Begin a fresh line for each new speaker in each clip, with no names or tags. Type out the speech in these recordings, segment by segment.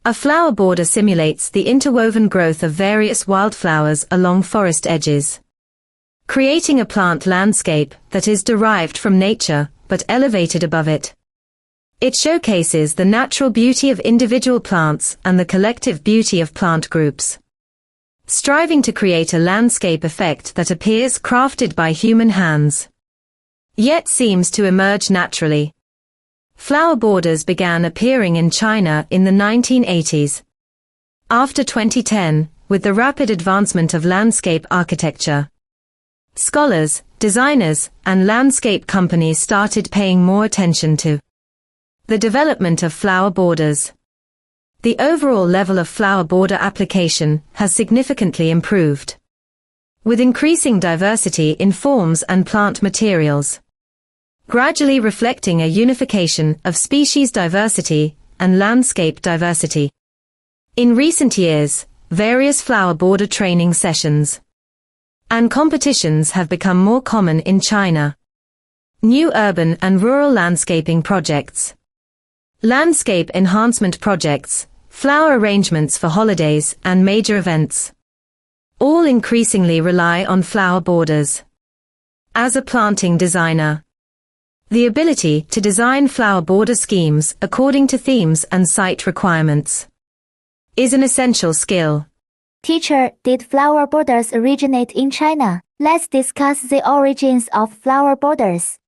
A flower border simulates the interwoven growth of various wildflowers along forest edges, creating a plant landscape that is derived from nature but elevated above it. It showcases the natural beauty of individual plants and the collective beauty of plant groups, striving to create a landscape effect that appears crafted by human hands, yet seems to emerge naturally. Flower borders began appearing in China in the 1980s. After 2010, with the rapid advancement of landscape architecture, scholars, designers, and landscape companies started paying more attention to the development of flower borders. The overall level of flower border application has significantly improved, with increasing diversity in forms and plant materials, gradually reflecting a unification of species diversity and landscape diversity. In recent years, various flower border training sessions and competitions have become more common in China. New urban and rural landscaping projects, landscape enhancement projects, flower arrangements for holidays and major events, all increasingly rely on flower borders. As a planting designer, the ability to design flower border schemes according to themes and site requirements is an essential skill.
Teacher, did flower borders originate in China? Let's discuss the origins of flower borders.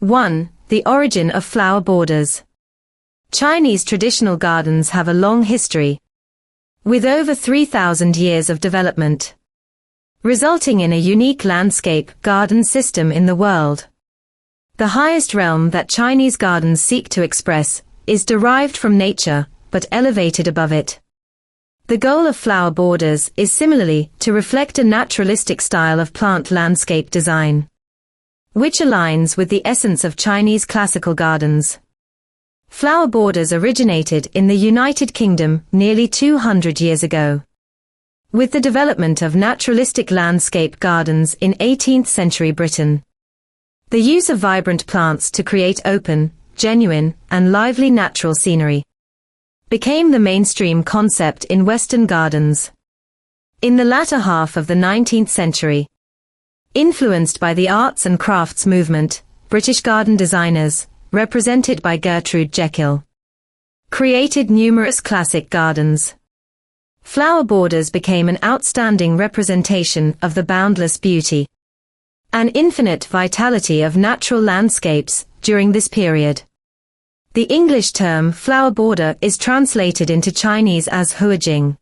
1. The origin of flower borders. Chinese traditional gardens have a long history, with over 3,000 years of development, resulting in a unique landscape garden system in the world. The highest realm that Chinese gardens seek to express is derived from nature, but elevated above it. The goal of flower borders is similarly to reflect a naturalistic style of plant landscape design, which aligns with the essence of Chinese classical gardens. Flower borders originated in the United Kingdom nearly 200 years ago, with the development of naturalistic landscape gardens in 18th century Britain. The use of vibrant plants to create open, genuine, and lively natural scenery became the mainstream concept in Western gardens. In the latter half of the 19th century, influenced by the arts and crafts movement, British garden designers, represented by Gertrude Jekyll, created numerous classic gardens. Flower borders became an outstanding representation of the boundless beauty and infinite vitality of natural landscapes during this period. The English term flower border is translated into Chinese as huijing,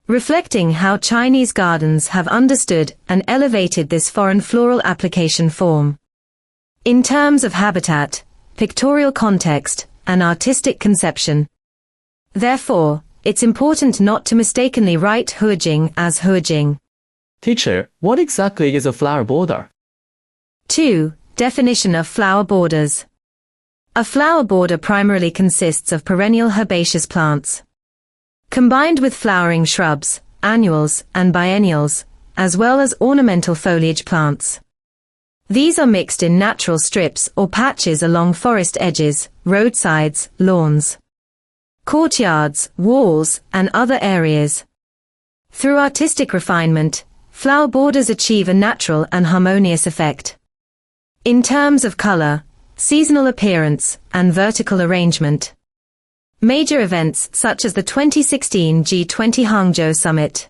reflecting how Chinese gardens have understood and elevated this foreign floral application form. In terms of habitat, pictorial context, and artistic conception, therefore, it's important not to mistakenly write huijing as huijing.
Teacher, what exactly is a flower border?
2. Definition of flower borders. A flower border primarily consists of perennial herbaceous plants, combined with flowering shrubs, annuals, and biennials, as well as ornamental foliage plants. These are mixed in natural strips or patches along forest edges, roadsides, lawns, courtyards, walls, and other areas. Through artistic refinement, flower borders achieve a natural and harmonious effect. In terms of color, seasonal appearance, and vertical arrangement, major events such as the 2016 G20 Hangzhou Summit,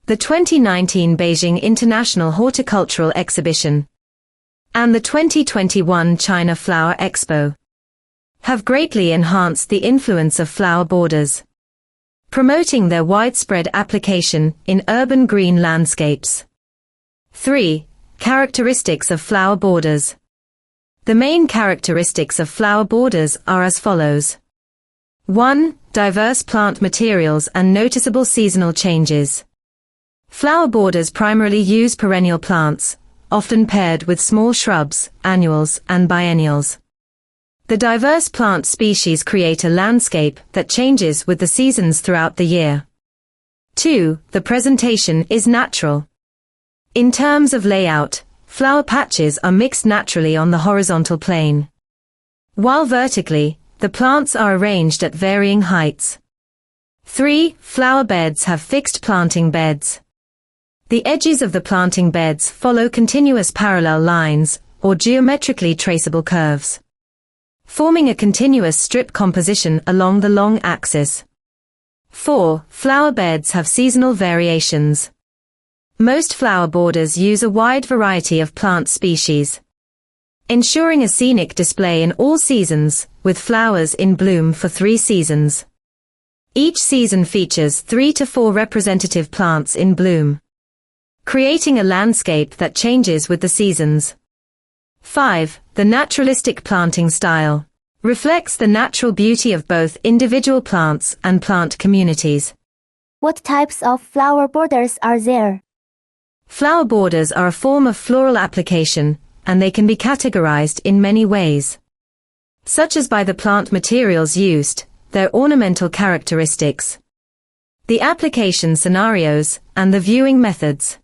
the 2019 Beijing International Horticultural Exhibition, and the 2021 China Flower Expo, have greatly enhanced the influence of flower borders, promoting their widespread application in urban green landscapes. 3. Characteristics of flower borders. The main characteristics of flower borders are as follows. 1. Diverse plant materials and noticeable seasonal changes. Flower borders primarily use perennial plants, often paired with small shrubs, annuals, and biennials. The diverse plant species create a landscape that changes with the seasons throughout the year. 2. The presentation is natural. In terms of layout, flower patches are mixed naturally on the horizontal plane. While vertically, the plants are arranged at varying heights. 3. Flower beds have fixed planting beds. The edges of the planting beds follow continuous parallel lines, or geometrically traceable curves, forming a continuous strip composition along the long axis. 4. Flower beds have seasonal variations. Most flower borders use a wide variety of plant species, ensuring a scenic display in all seasons, with flowers in bloom for 3 seasons. Each season features 3 to 4 representative plants in bloom, creating a landscape that changes with the seasons. 5. The naturalistic planting style reflects the natural beauty of both individual plants and plant communities.
What types of flower borders are there?
Flower borders are a form of floral application, and they can be categorized in many ways, such as by the plant materials used, their ornamental characteristics, the application scenarios, and the viewing methods.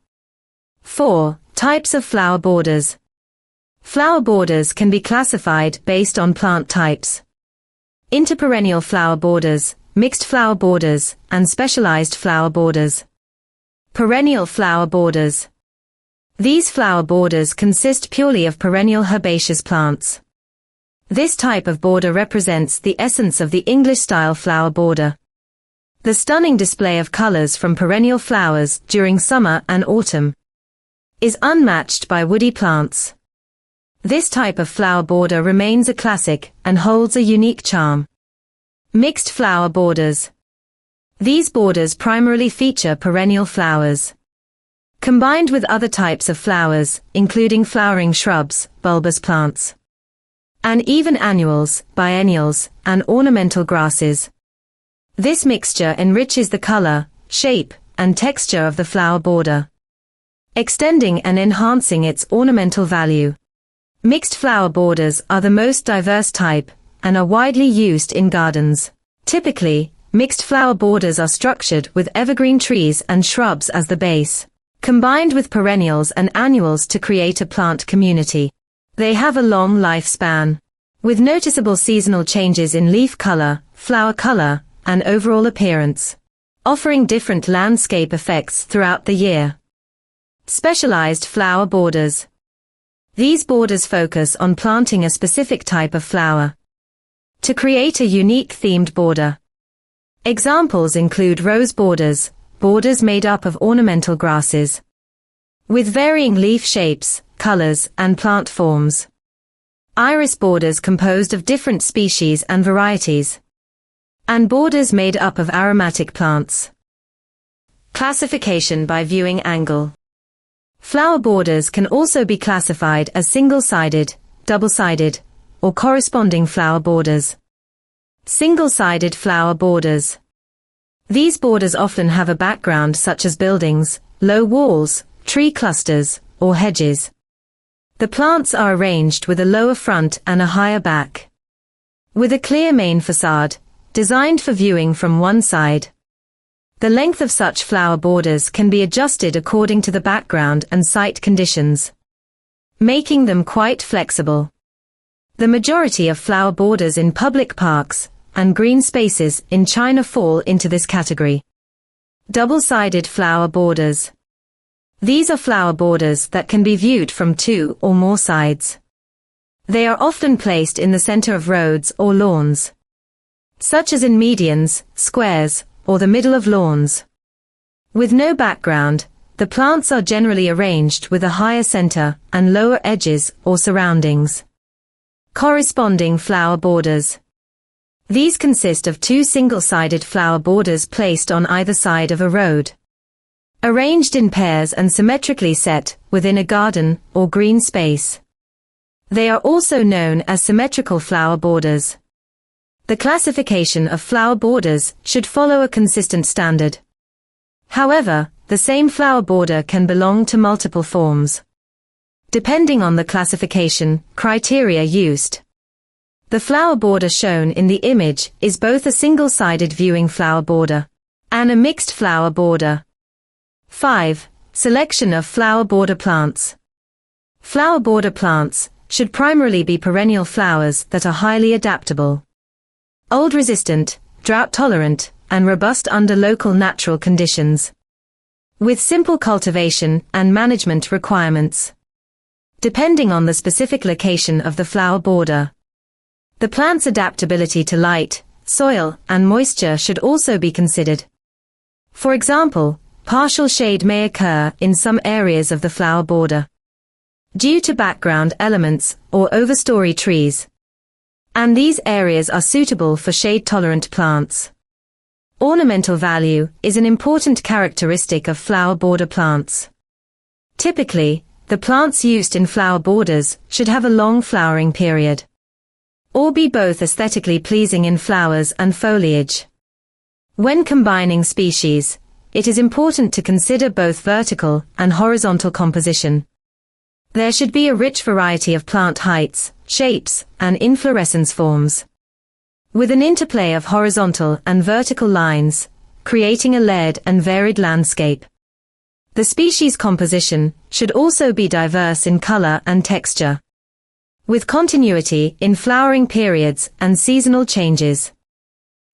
4. Types of flower borders. Flower borders can be classified based on plant types. Interperennial flower borders, mixed flower borders, and specialized flower borders. Perennial flower borders. These flower borders consist purely of perennial herbaceous plants. This type of border represents the essence of the English-style flower border. The stunning display of colors from perennial flowers during summer and autumn is unmatched by woody plants. This type of flower border remains a classic and holds a unique charm. Mixed flower borders. These borders primarily feature perennial flowers, combined with other types of flowers, including flowering shrubs, bulbous plants, and even annuals, biennials, and ornamental grasses. This mixture enriches the color, shape, and texture of the flower border, extending and enhancing its ornamental value. Mixed flower borders are the most diverse type, and are widely used in gardens. Typically, mixed flower borders are structured with evergreen trees and shrubs as the base, combined with perennials and annuals to create a plant community. They have a long lifespan, with noticeable seasonal changes in leaf color, flower color, and overall appearance, offering different landscape effects throughout the year. Specialized flower borders. These borders focus on planting a specific type of flower to create a unique themed border. Examples include rose borders, borders made up of ornamental grasses, with varying leaf shapes, colors, and plant forms. Iris borders composed of different species and varieties, and borders made up of aromatic plants. Classification by viewing angle. Flower borders can also be classified as single-sided, double-sided, or corresponding flower borders. Single-sided flower borders. These borders often have a background such as buildings, low walls, tree clusters, or hedges. The plants are arranged with a lower front and a higher back, with a clear main facade, designed for viewing from one side. The length of such flower borders can be adjusted according to the background and site conditions, making them quite flexible. The majority of flower borders in public parks and green spaces in China fall into this category. Double-sided flower borders. These are flower borders that can be viewed from 2 or more sides. They are often placed in the center of roads or lawns, such as in medians, squares, or the middle of lawns. With no background, the plants are generally arranged with a higher center and lower edges or surroundings. Corresponding flower borders. These consist of 2 single-sided flower borders placed on either side of a road, arranged in pairs and symmetrically set within a garden or green space. They are also known as symmetrical flower borders. The classification of flower borders should follow a consistent standard. However, the same flower border can belong to multiple forms, depending on the classification criteria used. The flower border shown in the image is both a single-sided viewing flower border and a mixed flower border. 5. Selection of flower border plants. Flower border plants should primarily be perennial flowers that are highly adaptable, mold-resistant, drought-tolerant, and robust under local natural conditions, with simple cultivation and management requirements, depending on the specific location of the flower border. The plant's adaptability to light, soil, and moisture should also be considered. For example, partial shade may occur in some areas of the flower border due to background elements or overstory trees, and these areas are suitable for shade-tolerant plants. Ornamental value is an important characteristic of flower border plants. Typically, the plants used in flower borders should have a long flowering period, or be both aesthetically pleasing in flowers and foliage. When combining species, it is important to consider both vertical and horizontal composition. There should be a rich variety of plant heights, shapes, and inflorescence forms, with an interplay of horizontal and vertical lines, creating a layered and varied landscape. The species composition should also be diverse in color and texture, with continuity in flowering periods and seasonal changes.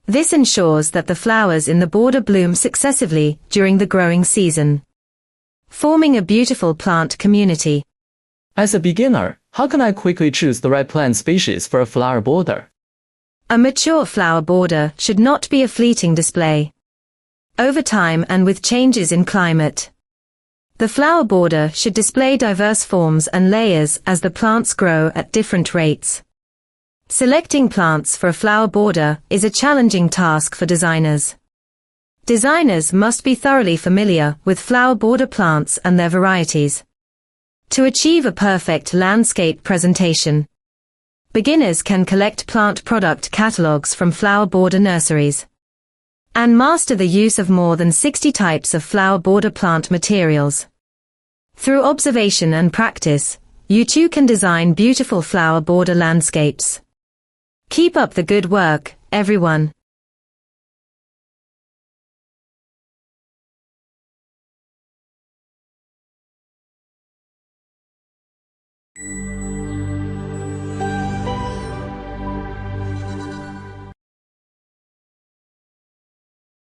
This ensures that the flowers in the border bloom successively during the growing season, forming a beautiful plant community.
As a beginner, how can I quickly choose the right plant species for a flower border?
A mature flower border should not be a fleeting display. Over time and with changes in climate, the flower border should display diverse forms and layers as the plants grow at different rates. Selecting plants for a flower border is a challenging task for designers. Designers must be thoroughly familiar with flower border plants and their varieties to achieve a perfect landscape presentation. Beginners can collect plant product catalogs from flower border nurseries and master the use of more than 60 types of flower border plant materials. Through observation and practice, you too can design beautiful flower border landscapes. Keep up the good work, everyone.